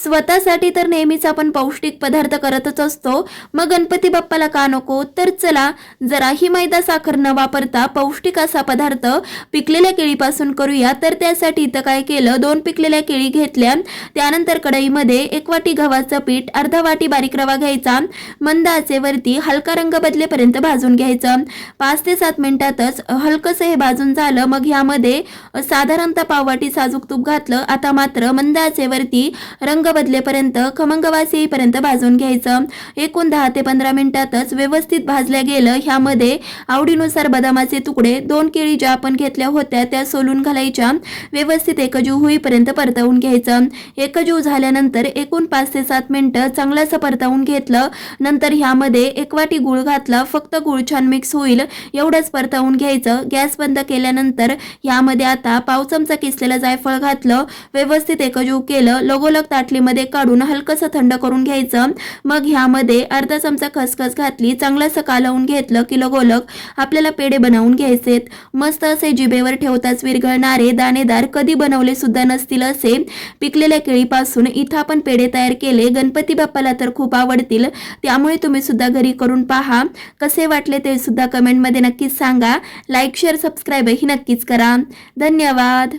स्वतःसाठी तर नेहमीच आपण पौष्टिक पदार्थ करतच असतो, मग गणपती बाप्पाला का नको? तर चला जराही मैदा साखर न वापरता पौष्टिक असा पदार्थ पिकलेल्या केळीपासून करूया। तर त्यासाठी इथं काय केलं, 2 पिकलेल्या केळी घेतल्या, त्यानंतर कढईमध्ये 1 वाटी गव्हाचं पीठ, अर्धा वाटी बारीक रवा घ्यायचा, मंद आचेवरती हलका रंग बदलेपर्यंत भाजून घ्यायचं। 5 ते 7 मिनिटातच हलकंसं हे भाजून झालं। मग ह्यामध्ये साधारणतः पाववाटी साजूक तूप घातलं। आता मात्र मंद आचेवरती रंग बदलेपर्यंत खमंग वास येईपर्यंत भाजून घ्यायचं। एकूण 10 ते 15 मिनिटातच व्यवस्थित भाजल्या गेलं। ह्यामध्ये आवडीनुसार बदामाचे तुकडे, 2 केळी ज्या आपण घेतल्या होत्या त्या सोलून घालायच्या, व्यवस्थित एकजीव होईपर्यंत परतवून घ्यायचं। एकजीव झाल्यानंतर एकूण 5 ते 7 मिनिटं चांगलं असं परतवून घेतलं। नंतर ह्यामध्ये 1 वाटी गूळ घातला, फक्त गूळ छान मिक्स होईल एवढंच परतवून घ्यायचं। गॅस बंद केल्यानंतर ह्यामध्ये आता पाव चमचा किसलेलं जायफळ घातलं, व्यवस्थित एकजीव केलं, लगोलग ताटलीमध्ये काढून हलकंसं थंड करून घ्यायचं। मग ह्यामध्ये अर्धा चमचा खसखस घातली, चांगलं असं कालवून घेतलं की लगोलग आपल्याला पेढे बनवून घ्यायचेत। मस्त असे जिभेवर ठेवताच विरघळणारे, दाणेदार, कधी बनवले सुद्धा नसतील असे पिकलेल्या केळीपासून इथं आपण पेढे तयार केले। गणपती बाप्पाला तर खूप आवडतील, त्यामुळे तुम्ही सुद्धा घरी करून पहा। कसे वाटले ते सुद्धा कमेंटमध्ये नक्कीच सांगा। लाईक शेअर सबस्क्राईब ही नक्कीच करा। धन्यवाद।